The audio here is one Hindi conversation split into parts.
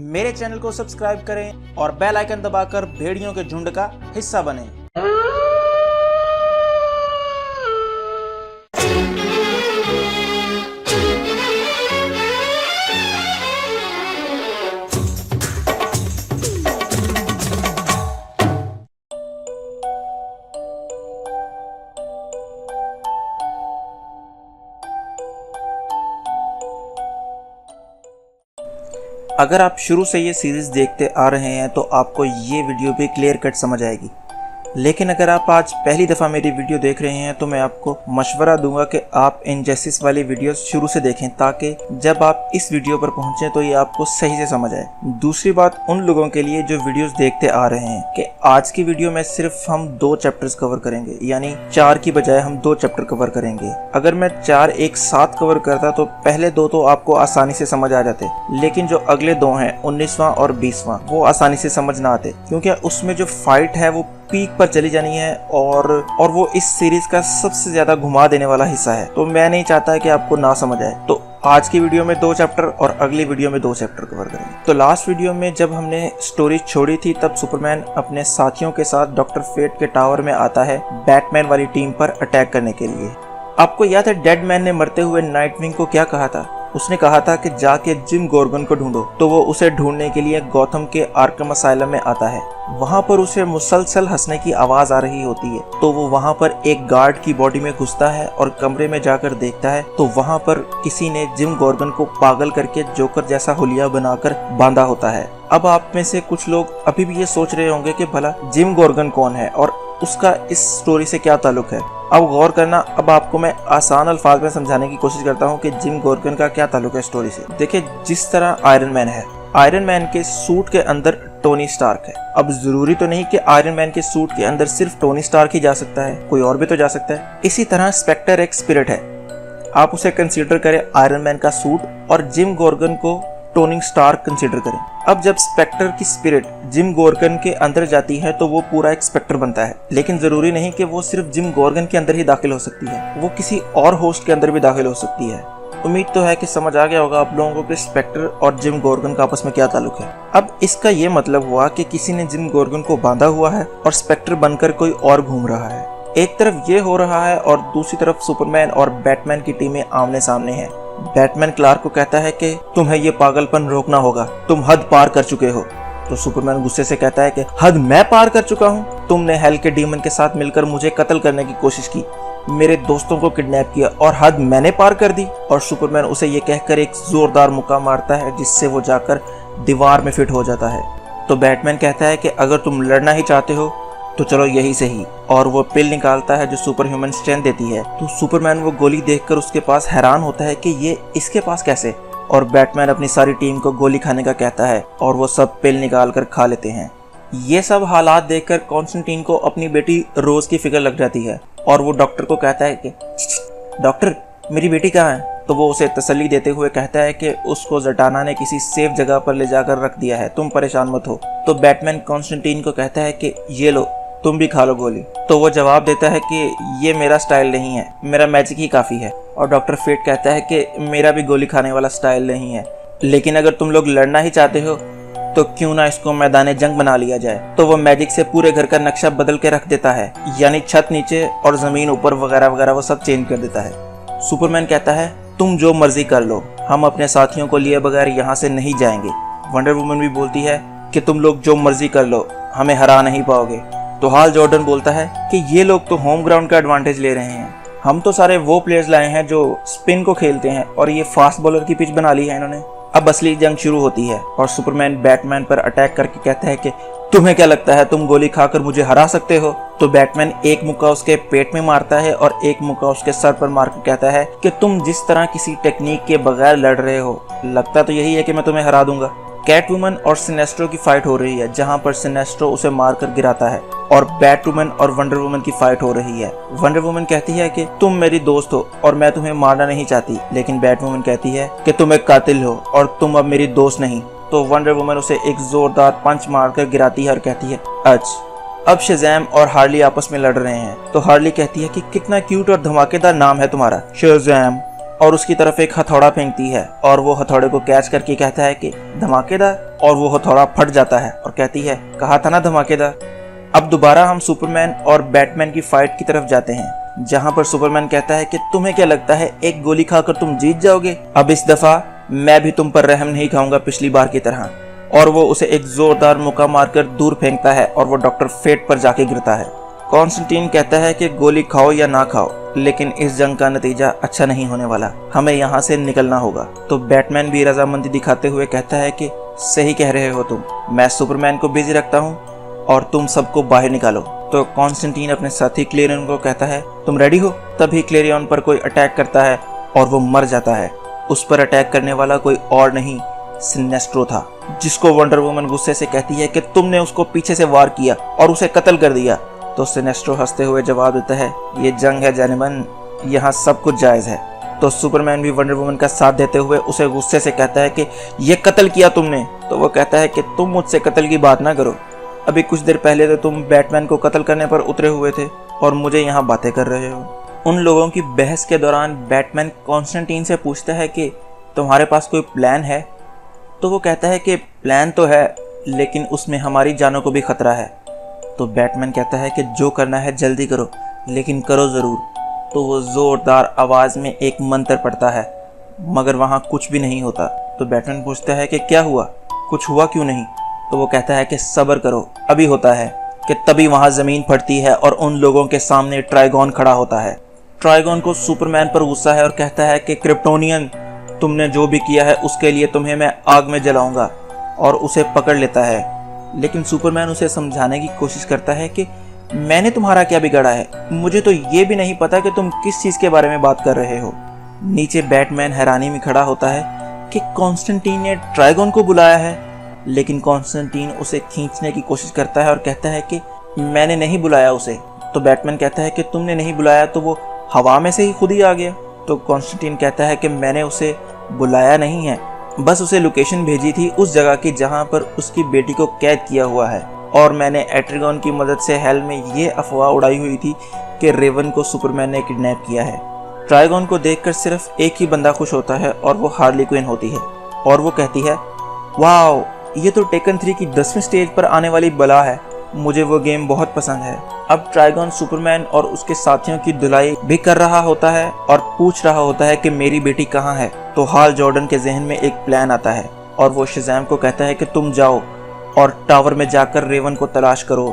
मेरे चैनल को सब्सक्राइब करें और बेल आइकन दबाकर भेड़ियों के झुंड का हिस्सा बनें। अगर आप शुरू से ये सीरीज देखते आ रहे हैं तो आपको ये वीडियो भी क्लियर कट समझ आएगी, लेकिन अगर आप आज पहली दफ़ा मेरी वीडियो देख रहे हैं तो मैं आपको मशवरा दूंगा कि आप इनजस्टिस वाली वीडियो शुरू से देखें ताकि जब आप इस वीडियो पर पहुंचें तो ये आपको सही से समझ आए। दूसरी बात उन लोगों के लिए जो वीडियोस देखते आ रहे हैं कि आज की वीडियो में सिर्फ हम 2 चैप्टर्स कवर करेंगे, यानी 4 की बजाय हम 2 चैप्टर कवर करेंगे। अगर मैं 4 एक साथ कवर करता तो पहले 2 तो आपको आसानी से समझ आ जाते, लेकिन जो अगले 2 हैं 19वां और 20वां वो आसानी से समझ ना आते, क्योंकि उसमें जो फाइट है वो पीक पर चली जानी है और वो इस सीरीज का सबसे ज्यादा घुमा देने वाला हिस्सा है। तो मैं नहीं चाहता कि आपको ना समझ आए, तो आज की वीडियो में 2 चैप्टर और अगली वीडियो में 2 चैप्टर कवर करेंगे। तो लास्ट वीडियो में जब हमने स्टोरी छोड़ी थी तब सुपरमैन अपने साथियों के साथ डॉक्टर फेट के टावर में आता है बैटमैन वाली टीम पर अटैक करने के लिए। आपको याद है डेड मैन ने मरते हुए नाइटविंग को क्या कहा था? उसने कहा था कि जाके जिम गॉर्गन को ढूंढो। तो वो उसे ढूंढने के लिए गौथम के आर्कम असाइलम में आता है। वहाँ पर उसे मुसलसल हंसने की आवाज आ रही होती है, तो वो वहाँ पर एक गार्ड की बॉडी में घुसता है और कमरे में जाकर देखता है तो वहाँ पर किसी ने जिम गॉर्गन को पागल करके जोकर जैसा हुलिया बनाकर बांधा होता है। अब आप में से कुछ लोग अभी भी ये सोच रहे होंगे कि भला जिम गॉर्गन कौन है और उसका इस स्टोरी से क्या ताल्लुक है। अब गौर करना, अब आपको मैं आसान अल्फाज में समझाने की कोशिश करता हूँ कि जिम गॉर्गन का क्या ताल्लुक है स्टोरी से। देखिए, जिस तरह आयरन मैन है, आयरन मैन के सूट के अंदर टोनी स्टार्क है। अब जरूरी तो नहीं कि आयरन मैन के सूट के अंदर सिर्फ टोनी स्टार्क ही जा सकता है, कोई और भी तो जा सकता है। इसी तरह स्पेक्टर एक स्पिरिट है, आप उसे कंसीडर करें आयरन मैन का सूट और जिम गॉर्गन को टोनी स्टार्क कंसीडर करें। अब जब स्पेक्टर की स्पिरिट जिम गॉर्गन के अंदर जाती है तो वो पूरा एक स्पेक्टर बनता है, लेकिन जरूरी नहीं कि वो सिर्फ जिम गॉर्गन के अंदर ही दाखिल हो सकती है, वो किसी और होस्ट के अंदर भी दाखिल हो सकती है। उम्मीद तो है कि समझ आ गया होगा आप लोगों को कि स्पेक्टर और जिम गॉर्गन का आपस में क्या ताल्लुक है। अब इसका ये मतलब हुआ कि किसी ने जिम गॉर्गन को बांधा हुआ है और स्पेक्टर बनकर कोई और घूम रहा है। एक तरफ ये हो रहा है और दूसरी तरफ सुपरमैन और बैटमैन की टीमें आमने सामने हैं। बैटमैन क्लार्क को कहता है कि तुम्हें ये पागलपन रोकना होगा, तुम हद पार कर चुके हो। तो सुपरमैन गुस्से से कहता है कि हद मैं पार कर चुका हूँ? तुमने हेल के डीमन के साथ मिलकर मुझे कत्ल करने की कोशिश की, मेरे दोस्तों को किडनैप किया और हद मैंने पार कर दी। और सुपरमैन उसे ये कहकर एक जोरदार मुक्का मारता है जिससे वो जाकर दीवार में फिट हो जाता है। तो बैटमैन कहता है कि अगर तुम लड़ना ही चाहते हो तो चलो यही सही, और वो पिल निकालता है जो सुपर ह्यूमन स्ट्रेंथ देती है। तो सुपरमैन वो गोली देखकर उसके पास हैरान होता है कि ये इसके पास कैसे, और बैटमैन अपनी सारी टीम को गोली खाने का कहता है और वो सब पिल निकाल कर खा लेते हैं। ये सब हालात देखकर कॉन्स्टेंटीन को अपनी बेटी रोज की फिक्र लग जाती है और वो डॉक्टर को कहता है कि डॉक्टर मेरी बेटी कहाँ है? तो वो उसे तसल्ली देते हुए कहता है कि उसको जटाना ने किसी सेफ जगह पर ले जाकर रख दिया है, तुम परेशान मत हो। तो बैटमैन कॉन्स्टेंटीन को कहता है कि ये लो तुम भी खा लो गोली। तो वो जवाब देता है कि ये मेरा स्टाइल नहीं है, मेरा मैजिक ही काफ़ी है। और डॉक्टर फेट कहता है कि मेरा भी गोली खाने वाला स्टाइल नहीं है, लेकिन अगर तुम लोग लड़ना ही चाहते हो तो क्यों ना इसको मैदान जंग बना लिया जाए। तो वो मैजिक से पूरे घर का नक्शा बदल के रख देता है, यानी छत नीचे और ज़मीन ऊपर वगैरह वगैरह वो सब चेंज कर देता है। सुपरमैन कहता है तुम जो मर्जी कर लो, हम अपने साथियों को लिए बगैर यहाँ से नहीं जाएंगे। वंडर वुमन भी बोलती है कि तुम लोग जो मर्जी कर लो, हमें हरा नहीं पाओगे। तो हाल जॉर्डन बोलता है कि ये लोग तो होम ग्राउंड का एडवांटेज ले रहे हैं, हम तो सारे वो प्लेयर्स लाए हैं जो स्पिन को खेलते हैं और ये फास्ट बॉलर की पिच बना ली है इन्होंने। अब असली जंग शुरू होती है और सुपरमैन बैटमैन पर अटैक करके कहता है कि तुम्हें क्या लगता है तुम गोली खाकर मुझे हरा सकते हो? तो बैटमैन एक मुक्का उसके पेट में मारता है और एक मुक्का उसके सर पर मारकर कहता है कि तुम जिस तरह किसी टेक्निक के बगैर लड़ रहे हो, लगता तो यही है कि मैं तुम्हें हरा दूंगा। कैटवुमन और सिनेस्ट्रो की फाइट हो रही है, जहां पर सिनेस्ट्रो उसे मारकर गिराता है और बैटवुमन और वंडर वुमन की फाइट हो रही है। वंडर वुमन कहती है कि तुम मेरी दोस्त हो और मैं तुम्हें मारना नहीं चाहती, लेकिन बैटवुमन कहती है कि तुम एक कातिल हो और तुम अब मेरी दोस्त नहीं। तो वंडर वुमन उसे एक जोरदार पंच मारकर गिराती है और कहती है अब शज़ैम और हार्ली आपस में लड़ रहे हैं। तो हार्ली कहती है कि कितना क्यूट और धमाकेदार नाम है तुम्हारा, शज़ैम। और उसकी तरफ एक हथौड़ा फेंकती है और वो हथौड़े को कैच करके कहता है कि धमाकेदार, और वो थोड़ा फट जाता है और कहती है, कहा था ना धमाकेदार। अब दोबारा हम सुपरमैन और बैटमैन की फाइट की तरफ जाते हैं, जहां पर सुपरमैन कहता है कि तुम्हें क्या लगता है एक गोली खाकर तुम जीत जाओगे? अब इस दफा मैं भी तुम पर रहम नहीं खाऊंगा पिछली बार की तरह। और वो उसे एक जोरदार मुक्का मारकर दूर फेंकता है और वो डॉक्टर फेट पर जाके गिरता है। कॉन्स्टेंटीन कहता है कि गोली खाओ या ना खाओ, लेकिन इस जंग का नतीजा अच्छा नहीं होने वाला, हमें यहाँ से निकलना होगा। तो बैटमैन भी रजामंदी दिखाते हुए कहता है कि सही कह रहे हो तुम, मैं सुपरमैन को बिजी रखता हूँ और तुम सबको बाहर निकालो। तो कॉन्स्टेंटीन अपने साथी क्लेरियन को कहता है, तुम रेडी हो? तभी क्लेरियन पर कोई अटैक करता है और वो मर जाता है। उस पर अटैक करने वाला कोई और नहीं, सिनेस्ट्रो था, जिसको वंडर वुमन गुस्से से कहती है कि तुमने उसको पीछे से वार किया और उसे कत्ल कर दिया। तो सिनेस्ट्रो हंसते हुए जवाब देता है, ये जंग है जानेमन, यहाँ सब कुछ जायज है। तो सुपरमैन भी वंडर वुमन का साथ देते हुए उसे गुस्से से कहता है कि ये कत्ल किया तुमने। तो वो कहता है कि तुम मुझसे कत्ल की बात ना करो, अभी कुछ देर पहले तो तुम बैटमैन को कत्ल करने पर उतरे हुए थे और मुझे यहाँ बातें कर रहे हो। उन लोगों की बहस के दौरान बैटमैन कॉन्स्टेंटीन से पूछता है कि तुम्हारे पास कोई प्लान है? तो वो कहता है कि प्लान तो है, लेकिन उसमें हमारी जानों को भी खतरा है। तो बैटमैन कहता है कि जो करना है जल्दी करो, लेकिन करो ज़रूर। तो वो ज़ोरदार आवाज़ में एक मंत्र पढ़ता है, मगर वहाँ कुछ भी नहीं होता। तो बैटमैन पूछता है कि क्या हुआ, कुछ हुआ क्यों नहीं? तो वो कहता है कि सब्र करो, अभी होता है। कि तभी वहाँ ज़मीन फटती है और उन लोगों के सामने ट्राइगॉन खड़ा होता है। ट्राइगॉन को सुपरमैन पर गुस्सा है और कहता है कि क्रिप्टोनियन, तुमने जो भी किया है उसके लिए तुम्हें मैं आग में जलाऊंगा, और उसे पकड़ लेता है। लेकिन सुपरमैन उसे समझाने की कोशिश करता है कि मैंने तुम्हारा क्या बिगाड़ा है, मुझे तो ये भी नहीं पता कि तुम किस चीज़ के बारे में बात कर रहे हो। नीचे बैटमैन हैरानी में खड़ा होता है कि कॉन्स्टेंटीन ने ट्राइगॉन को बुलाया है, लेकिन कॉन्स्टेंटीन उसे खींचने की कोशिश करता है और कहता है कि मैंने नहीं बुलाया उसे। तो बैटमैन कहता है कि तुमने नहीं बुलाया तो वो हवा में से ही खुद ही आ गया। तो कॉन्स्टेंटीन कहता है कि मैंने उसे बुलाया नहीं है, बस उसे लोकेशन भेजी थी उस जगह की जहां पर उसकी बेटी को कैद किया हुआ है, और मैंने एट्रिगॉन की मदद से हेल में ये अफवाह उड़ाई हुई थी कि रेवन को सुपरमैन ने किडनैप किया है। ट्राइगॉन को देखकर सिर्फ एक ही बंदा खुश होता है और वो हार्ली क्विन होती है, और वो कहती है, वाओ, ये तो टेकन 3 की 10वीं स्टेज पर आने वाली बला है, मुझे वो गेम बहुत पसंद है। अब ट्राइगॉन सुपरमैन और उसके साथियों की धुलाई भी कर रहा होता है और पूछ रहा होता है कि मेरी बेटी कहाँ है। तो हाल जॉर्डन के जहन में एक प्लान आता है और वो शज़ैम को कहता है कि तुम जाओ और टावर में जाकर रेवन को तलाश करो,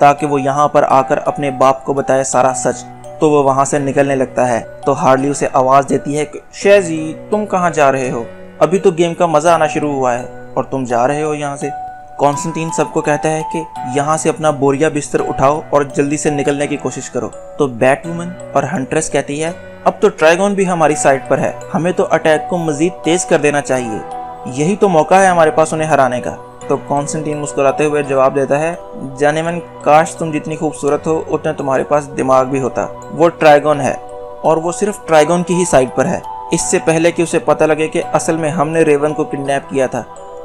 ताकि वो यहाँ पर आकर अपने बाप को बताए सारा सच। तो वो वहाँ से निकलने लगता है। तो हार्ली उसे आवाज़ देती है कि शेजी, तुम कहाँ जा रहे हो? अभी तो गेम का मज़ा आना शुरू हुआ है और तुम जा रहे हो यहाँ से। कॉन्स्टेंटीन सबको कहता है कि यहाँ से अपना बोरिया बिस्तर उठाओ और जल्दी से निकलने की कोशिश करो। तो बैटवुमन और हंट्रेस कहती है, अब तो ट्राइगॉन भी हमारी साइड पर है, हमें तो अटैक को मजीद तेज कर देना चाहिए, यही तो मौका है हमारे पास उन्हें हराने का। तो कॉन्स्टेंटीन मुस्कुराते हुए जवाब देता है, जानेमन, काश तुम जितनी खूबसूरत हो उतना तुम्हारे पास दिमाग भी होता। वो ट्राइगॉन है और वो सिर्फ ट्राइगॉन की ही साइड पर है, इससे पहले कि उसे पता लगे कि असल में हमने रेवन को किडनैप किया था।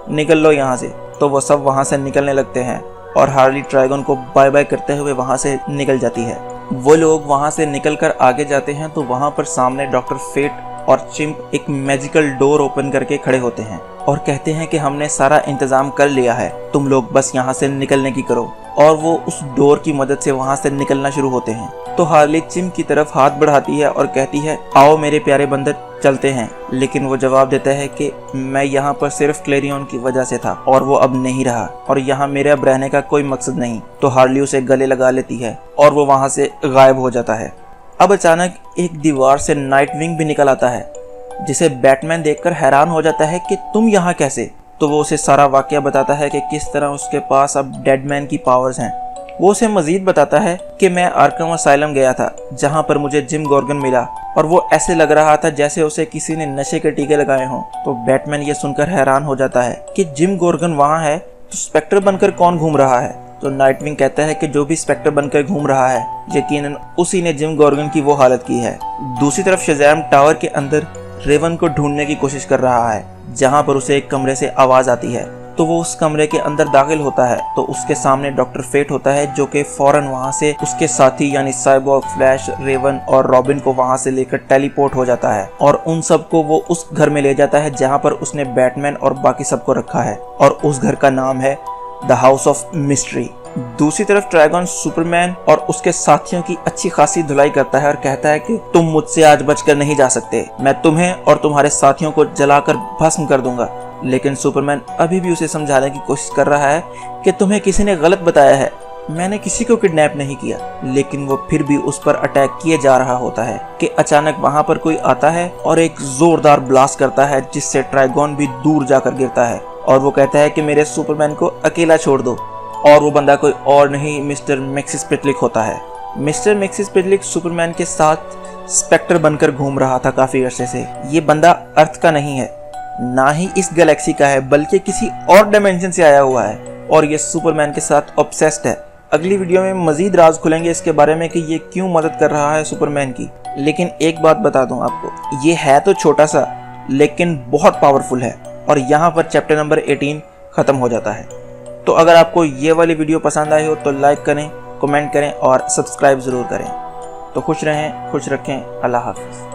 निकल लो यहाँ से। तो वो सब वहाँ से निकलने लगते हैं और हार्ली ट्राइगॉन को बाय बाय करते हुए वहाँ से निकल जाती है। वो लोग वहाँ से निकलकर आगे जाते हैं तो वहाँ पर सामने डॉक्टर फेट और चिंप एक मैजिकल डोर ओपन करके खड़े होते हैं और कहते हैं कि हमने सारा इंतजाम कर लिया है, तुम लोग बस यहाँ से निकलने की करो। और वो उस डोर की मदद से वहाँ से निकलना शुरू होते हैं। तो हार्ली चिंप की तरफ हाथ बढ़ाती है और कहती है, आओ मेरे प्यारे बंदर, चलते हैं। लेकिन वो जवाब देता है कि मैं यहाँ पर सिर्फ क्लेरियन की वजह से था और वो अब नहीं रहा, और यहाँ मेरे अब रहने का कोई मकसद नहीं। तो हार्ली उसे गले लगा लेती है और वो वहाँ से गायब हो जाता है। अब अचानक एक दीवार से नाइटविंग भी निकल आता है, जिसे बैटमैन देखकर हैरान हो जाता है कि तुम यहाँ कैसे। तो वो उसे सारा वाकया बताता है कि किस तरह उसके पास अब डेडमैन की पावर्स हैं। वो उसे मजीद बताता है कि मैं आर्कम असाइलम गया था, जहाँ पर मुझे जिम गॉर्गन मिला, और वो ऐसे लग रहा था जैसे उसे किसी ने नशे के टीके लगाए हों। तो बैटमैन ये सुनकर हैरान हो जाता है कि जिम गॉर्गन वहाँ है तो स्पेक्टर बनकर कौन घूम रहा है। तो नाइटविंग कहता है कि जो भी स्पेक्टर बनकर घूम रहा है, यकीनन उसी ने जिम गॉर्गन की वो हालत की है। दूसरी तरफ शज़ैम टावर के अंदर रेवन को ढूंढने की कोशिश कर रहा है, जहां पर उसे एक कमरे से आवाज आती है तो वो उस कमरे के अंदर दाखिल होता है तो उसके सामने डॉक्टर फेट होता है, जो कि फौरन वहाँ से उसके साथी यानी साइबॉर्ग, फ्लैश, रेवन और रॉबिन को वहाँ से लेकर टेलीपोर्ट हो जाता है और उन सबको वो उस घर में ले जाता है जहाँ पर उसने बैटमैन और बाकी सबको रखा है, और उस घर का नाम है द हाउस ऑफ मिस्ट्री। दूसरी तरफ ट्राइगन सुपरमैन और उसके साथियों की अच्छी खासी धुलाई करता है और कहता है कि तुम मुझसे आज बचकर नहीं जा सकते, मैं तुम्हें और तुम्हारे साथियों को जलाकर भस्म कर दूंगा। लेकिन सुपरमैन अभी भी उसे समझाने की कोशिश कर रहा है कि तुम्हें किसी ने गलत बताया है, मैंने किसी को किडनैप नहीं किया। लेकिन वो फिर भी उस पर अटैक किए जा रहा होता है कि अचानक वहां पर कोई आता है और एक जोरदार ब्लास्ट करता है जिससे ट्राइगन भी दूर जाकर गिरता है और वो कहता है कि मेरे सुपरमैन को अकेला छोड़ दो। और वो बंदा कोई और नहीं मिस्टर मैक्सिस्पेटलिक होता है। मिस्टर मैक्सिस्पेटलिक सुपरमैन के साथ स्पेक्टर बनकर घूम रहा था काफी अरसे से। ये बंदा अर्थ का नहीं है, ना ही इस गैलेक्सी का है, बल्कि किसी और डायमेंशन से आया हुआ है और ये सुपरमैन के साथ ऑब्सेस्ड है। अगली वीडियो में मजीद राज खुलेंगे इसके बारे में कि ये क्यों मदद कर रहा है सुपरमैन की। लेकिन एक बात बता दूं आपको, ये है तो छोटा सा लेकिन बहुत पावरफुल है और यहाँ पर चैप्टर नंबर 18 खत्म हो जाता है। तो अगर आपको ये वाली वीडियो पसंद आई हो तो लाइक करें, कमेंट करें और सब्सक्राइब ज़रूर करें। तो खुश रहें, खुश रखें। अल्लाह हाफ़िज़।